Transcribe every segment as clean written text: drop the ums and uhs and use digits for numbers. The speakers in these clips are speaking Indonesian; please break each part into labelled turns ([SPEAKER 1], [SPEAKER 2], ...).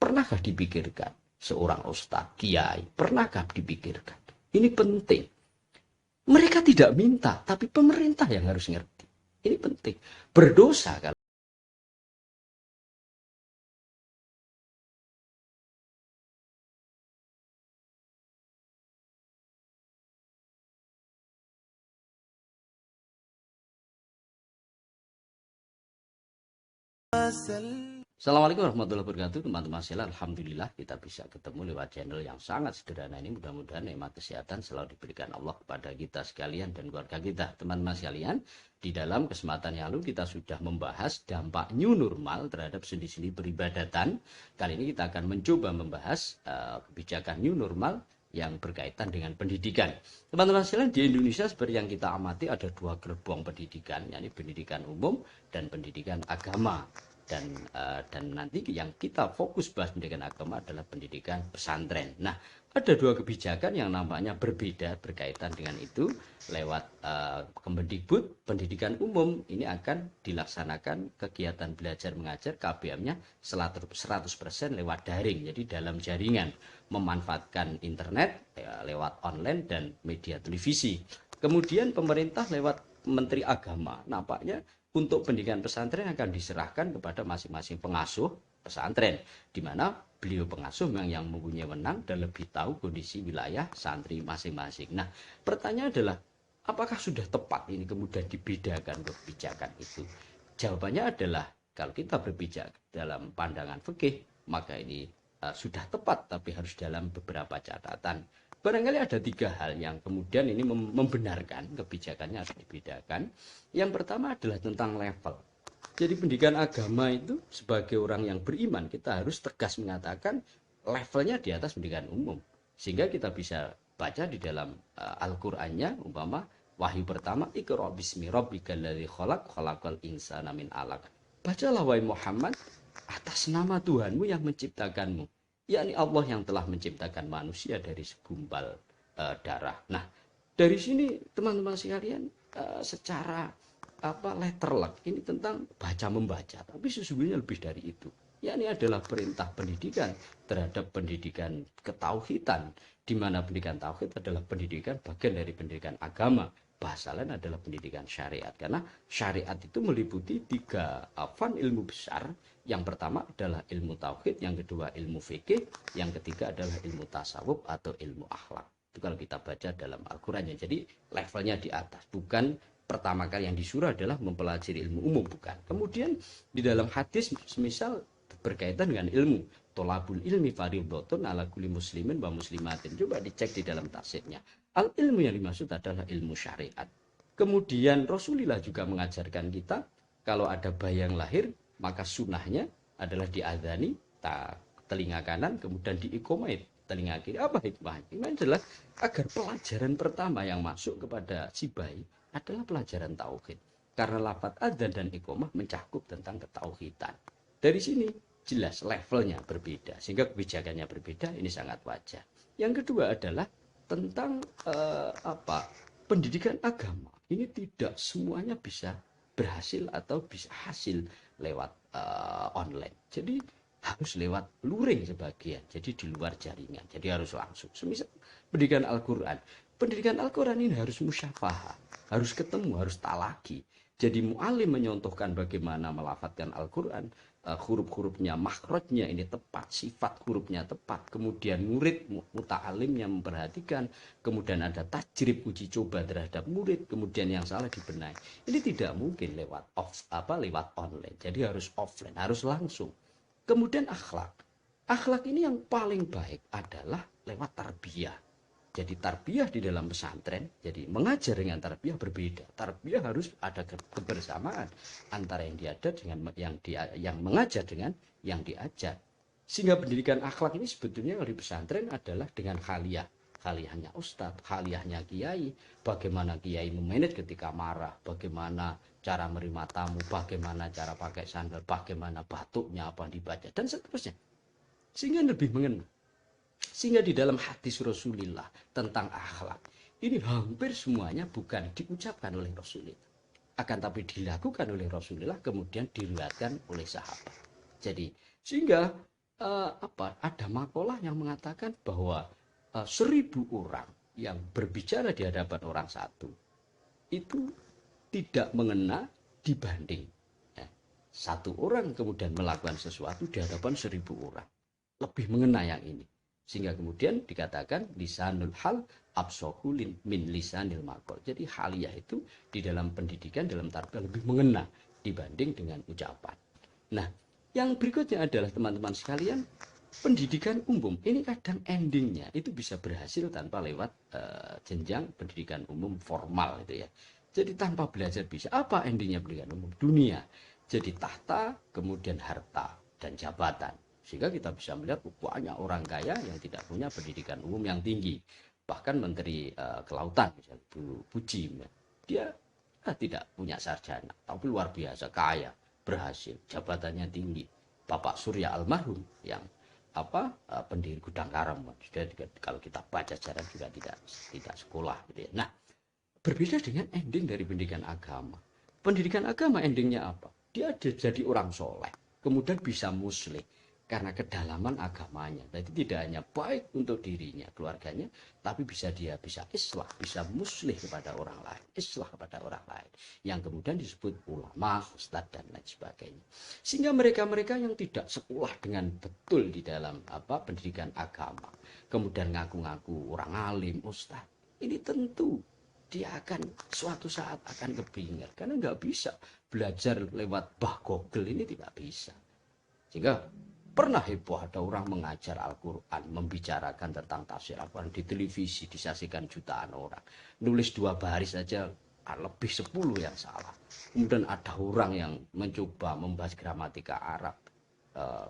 [SPEAKER 1] Pernahkah dipikirkan seorang ustadz, kiai, pernahkah dipikirkan? Ini penting. Mereka tidak minta, tapi pemerintah yang harus ngerti. Ini penting. Berdosa kalau. Assalamualaikum warahmatullahi wabarakatuh, teman-teman sekalian. Alhamdulillah kita bisa ketemu lewat channel yang sangat sederhana ini. Mudah-mudahan nikmat kesehatan selalu diberikan Allah kepada kita sekalian dan keluarga kita. Teman-teman sekalian, di dalam kesempatan yang lalu kita sudah membahas dampak new normal terhadap sendi-sendi peribadatan. Kali ini kita akan mencoba membahas kebijakan new normal yang berkaitan dengan pendidikan. Teman-teman sekalian, di Indonesia seperti yang kita amati ada dua gerbong pendidikan, yakni pendidikan umum dan pendidikan agama. Dan nanti yang kita fokus bahas pendidikan agama adalah pendidikan pesantren. Nah, ada dua kebijakan yang nampaknya berbeda berkaitan dengan itu. Lewat Kemendikbud, pendidikan umum ini akan dilaksanakan kegiatan belajar mengajar KBM-nya 100% lewat daring, jadi dalam jaringan, memanfaatkan internet lewat online dan media televisi. Kemudian pemerintah lewat Menteri Agama nampaknya untuk pendidikan pesantren akan diserahkan kepada masing-masing pengasuh pesantren, di mana beliau pengasuh memang yang mempunyai wewenang dan lebih tahu kondisi wilayah santri masing-masing. Nah, pertanyaan adalah, apakah sudah tepat ini kemudian dibedakan kebijakan itu? Jawabannya adalah, kalau kita berbicara dalam pandangan fikih, maka ini sudah tepat, tapi harus dalam beberapa catatan. Barangkali ada tiga hal yang kemudian ini membenarkan kebijakannya harus dibedakan. Yang pertama adalah tentang level. Jadi pendidikan agama itu sebagai orang yang beriman, kita harus tegas mengatakan levelnya di atas pendidikan umum. Sehingga kita bisa baca di dalam Al-Qur'annya, umpama wahyu pertama, Iqra bismi rabbikal ladzi khalaq, khalaqal insana min 'alaq. Bacalah wahai Muhammad atas nama Tuhanmu yang menciptakanmu, yakni Allah yang telah menciptakan manusia dari segumpal darah. Nah, dari sini teman-teman sekalian, secara letterlek ini tentang baca membaca, tapi sesungguhnya lebih dari itu. Yakni adalah perintah pendidikan terhadap pendidikan ketauhidan, di mana pendidikan tauhid adalah pendidikan bagian dari pendidikan agama. Bahasa lain adalah pendidikan syariat, karena syariat itu meliputi tiga ilmu besar. Yang pertama adalah ilmu tauhid, yang kedua ilmu fikih, yang ketiga adalah ilmu tasawuf atau ilmu akhlak. Itu kalau kita baca dalam Al-Quran. Jadi levelnya di atas, bukan pertama kali yang disuruh adalah mempelajari ilmu umum, bukan. Kemudian di dalam hadis semisal berkaitan dengan ilmu, tolabul ilmi fardhotun ala kulli muslimin wa muslimatin. Coba dicek di dalam tafsirnya. Al ilmu yang dimaksud adalah ilmu syariat. Kemudian Rasulullah juga mengajarkan kita, kalau ada bayi yang lahir, maka sunnahnya adalah diadzani telinga kanan, kemudian diiqomait telinga kiri. Apa hikmahnya? Hikmahnya adalah agar pelajaran pertama yang masuk kepada si bayi adalah pelajaran tauhid. Karena lafaz adzan dan iqomah mencakup tentang ketauhidan. Dari sini jelas levelnya berbeda, sehingga kebijakannya berbeda. Ini sangat wajar. Yang kedua adalah tentang pendidikan agama. Ini tidak semuanya bisa berhasil atau bisa hasil lewat online. Jadi harus lewat luring sebagian, jadi di luar jaringan, jadi harus langsung. Semisal pendidikan Al-Quran, pendidikan Al-Quran ini harus musyafahah, harus ketemu, harus talaki. Jadi mu'alim menyontohkan bagaimana melafadzkan Al-Quran, huruf-hurufnya, makhrajnya ini tepat, sifat hurufnya tepat. Kemudian murid muta'alimnya memperhatikan, kemudian ada tajrib, uji coba terhadap murid, kemudian yang salah dibenahi. Ini tidak mungkin lewat lewat online, jadi harus offline, harus langsung. Kemudian akhlak. Akhlak ini yang paling baik adalah lewat tarbiyah. Jadi tarbiyah di dalam pesantren, jadi mengajar dengan tarbiyah berbeda. Tarbiyah harus ada kebersamaan antara yang diajar dengan yang mengajar dengan yang diajar. Sehingga pendidikan akhlak ini sebetulnya di pesantren adalah dengan khaliyah. Khaliyahnya ustadz, khaliyahnya kiai, bagaimana kiai memanage ketika marah, bagaimana cara menerima tamu, bagaimana cara pakai sandal, bagaimana batuknya apa dibaca, dan seterusnya. Sehingga lebih mengena. Sehingga di dalam hadis Rasulullah tentang akhlak, ini hampir semuanya bukan diucapkan oleh Rasulullah, akan tapi dilakukan oleh Rasulullah, kemudian diriwayatkan oleh sahabat. Jadi sehingga ada makalah yang mengatakan bahwa 1.000 orang yang berbicara di hadapan orang satu itu tidak mengena dibanding ya, satu orang kemudian melakukan sesuatu di hadapan 1.000 orang, lebih mengena yang ini, sehingga kemudian dikatakan lisanul hal absohu min lisanil maqal. Jadi haliyah itu di dalam pendidikan, dalam tarbiyah lebih mengena dibanding dengan ucapan. Nah, yang berikutnya adalah teman-teman sekalian, pendidikan umum ini kadang endingnya itu bisa berhasil tanpa lewat jenjang pendidikan umum formal itu ya. Jadi tanpa belajar bisa. Apa endingnya pendidikan umum? Dunia. Jadi tahta, kemudian harta dan jabatan. Sehingga kita bisa melihat banyak orang kaya yang tidak punya pendidikan umum yang tinggi. Bahkan Menteri Kelautan misalnya Bu Puji, dia tidak punya sarjana, tapi luar biasa kaya, berhasil, jabatannya tinggi. Bapak Surya almarhum yang pendiri Gudang Garam, sudah kalau kita baca sejarah juga tidak sekolah gitu ya. Nah, berbeda dengan ending dari pendidikan agama. Pendidikan agama endingnya apa? Dia jadi orang soleh, kemudian bisa muslim karena kedalaman agamanya. Jadi tidak hanya baik untuk dirinya, keluarganya, tapi dia bisa islah, bisa muslim kepada orang lain, islah kepada orang lain, yang kemudian disebut ulama, ustadz dan lain sebagainya. Sehingga mereka-mereka yang tidak sekolah dengan betul di dalam pendidikan agama, kemudian ngaku-ngaku orang alim, ustadz, ini tentu dia akan suatu saat akan kebingungan karena nggak bisa belajar lewat Google, ini tidak bisa. Sehingga pernah heboh ada orang mengajar Al-Quran, membicarakan tentang tafsir Al-Quran di televisi, disaksikan jutaan orang, nulis 2 baris saja lebih 10 yang salah. Kemudian ada orang yang mencoba membahas gramatika Arab,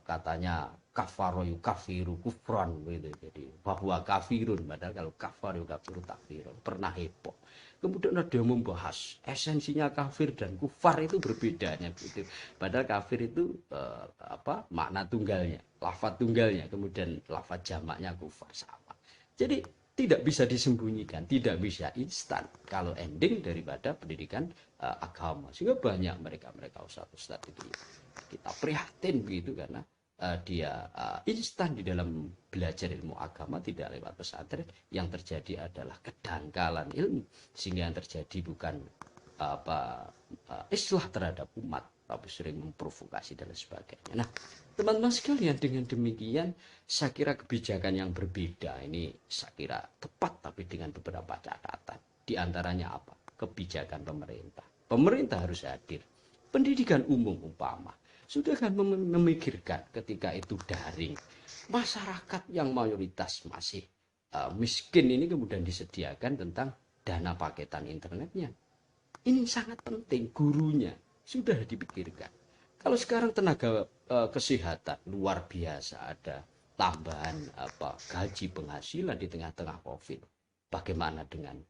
[SPEAKER 1] katanya kafaroyu kafiru kufron gitu, jadi bahwa kafirun, padahal kalau kafaroyu kafiru takfirun, pernah heboh. Kemudian ada yang membahas esensinya kafir dan kufar itu berbedanya gitu. Padahal kafir itu makna tunggalnya, lafaz tunggalnya, kemudian lafaz jamaknya kufar sama. Jadi tidak bisa disembunyikan, tidak bisa instan kalau ending daripada pendidikan agama. Sehingga banyak mereka ustadz itu kita prihatin begitu karena dia instan di dalam belajar ilmu agama tidak lewat pesantren. Yang terjadi adalah kedangkalan ilmu, sehingga yang terjadi bukan islah terhadap umat, tapi sering memprovokasi dan sebagainya. Nah, teman-teman sekalian, dengan demikian saya kira kebijakan yang berbeda ini saya kira tepat, tapi dengan beberapa catatan. Di antaranya apa? Kebijakan pemerintah. Pemerintah harus hadir. Pendidikan umum umpama sudah kan memikirkan ketika itu daring, masyarakat yang mayoritas masih miskin ini kemudian disediakan tentang dana paketan internetnya. Ini sangat penting, gurunya sudah dipikirkan. Kalau sekarang tenaga kesehatan luar biasa, ada tambahan gaji penghasilan di tengah-tengah Covid. Bagaimana dengan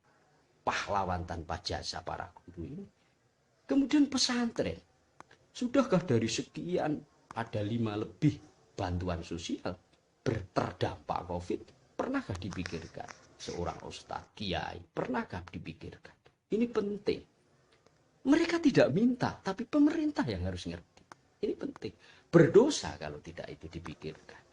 [SPEAKER 1] pahlawan tanpa jasa para guru ini? Kemudian pesantren, sudahkah dari sekian ada 5 lebih bantuan sosial terdampak Covid? Pernahkah dipikirkan seorang ustadz, kiai? Pernahkah dipikirkan? Ini penting. Mereka tidak minta, tapi pemerintah yang harus ngerti. Ini penting. Berdosa kalau tidak itu dipikirkan.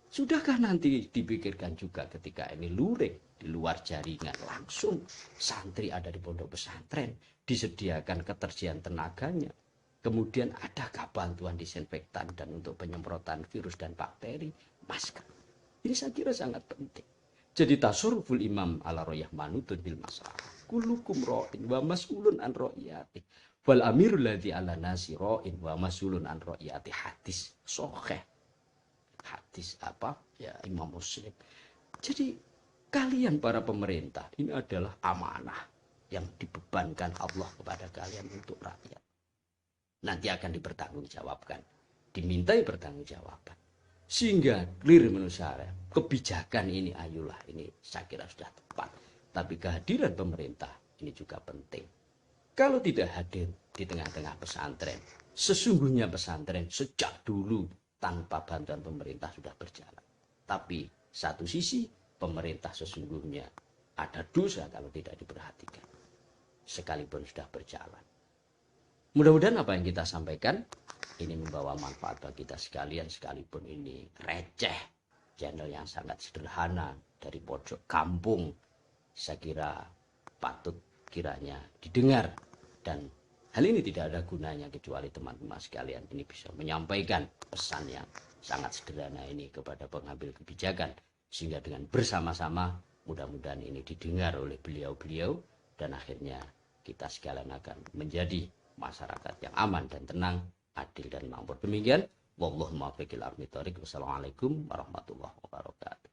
[SPEAKER 1] Sudahkah nanti dipikirkan juga ketika ini luring di luar jaringan, langsung santri ada di pondok pesantren, disediakan ketersediaan tenaganya. Kemudian adakah bantuan disinfektan dan untuk penyemprotan virus dan bakteri, masker. Ini saya kira sangat penting. Jadi tasarruful imam ala royah manutun bil masalah. Kulukum ro'in wa mas'ulun an ro'iyati. Wal amirul ladzi ala nasi ro'in wa mas'ulun an ro'iyati. Hadis sahih. Hadis ya Imam Muslim. Jadi kalian para pemerintah ini adalah amanah yang dibebankan Allah kepada kalian untuk rakyat. Nanti akan dipertanggungjawabkan, dimintai pertanggungjawaban. Sehingga clear menurut saya, kebijakan ini ayolah, ini saya kira sudah tepat. Tapi kehadiran pemerintah ini juga penting. Kalau tidak hadir di tengah-tengah pesantren, sesungguhnya pesantren sejak dulu tanpa bantuan pemerintah sudah berjalan. Tapi satu sisi pemerintah sesungguhnya ada dosa kalau tidak diperhatikan, sekalipun sudah berjalan. Mudah-mudahan apa yang kita sampaikan ini membawa manfaat bagi kita sekalian, sekalipun ini receh, channel yang sangat sederhana dari pojok kampung. Saya kira patut kiranya didengar, dan hal ini tidak ada gunanya kecuali teman-teman sekalian ini bisa menyampaikan pesan yang sangat sederhana ini kepada pengambil kebijakan, sehingga dengan bersama-sama mudah-mudahan ini didengar oleh beliau-beliau, dan akhirnya kita sekalian akan menjadi masyarakat yang aman dan tenang, adil dan makmur. Demikian, wallahu muwaffiq ila aqwamit thoriq. Wassalamualaikum warahmatullahi wabarakatuh.